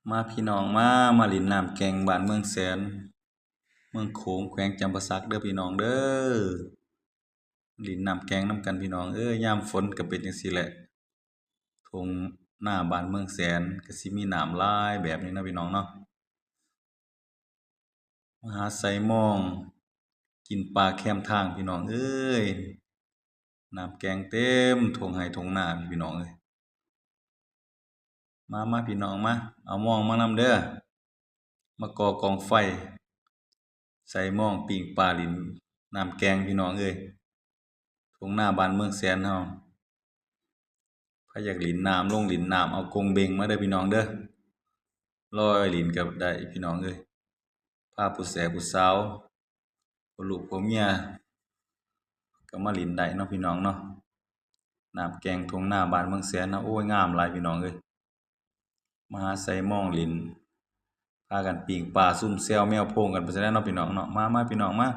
มาพี่น้องมาเล่นน้ำแก่งบ้านเมืองแสนเมืองโขงแขวงจำปาสักเด้อพี่น้องเด้อเล่นน้ำแก่งนำกันพี่น้องยามฝนก็เป็นจังซี่แหละทุ่งนาบ้านเมืองแสนก็สิมีน้ำหลายแบบนี้นะพี่น้องเนาะมาหาไสมองกินปลาแคมทางพี่น้องน้ำแกงเต็มทุ่งไร่ทุ่งนาพี่น้องมาพี่น้องมาเอาหม้องมานำเด้อมาก่อกองไฟใส่หม้องปิ้งปลาลิ้นน้ำแกงพี่น้องทุ่งนาบ้านเมืองแสนเฮาถ้าอยากเล่นน้ำลงเล่นน้ำเอากงเบ็งมาเด้อพี่น้องเด้อลอยเล่นก็ได้พี่น้องพาผู้แสผู้สาวผู้ลูกผู้เมียก็มาเล่นได้เนาะพี่น้องเนาะน้ำแกงทุ่งนาบ้านเมืองแสนนะโอ้ยงามหลายพี่น้องมาหาไสมองเล่นพากันปิ้งปลาซุ่มแซวแมวโพงกันไปซะแล้วเนาะพี่น้องเนาะมาพี่น้องมา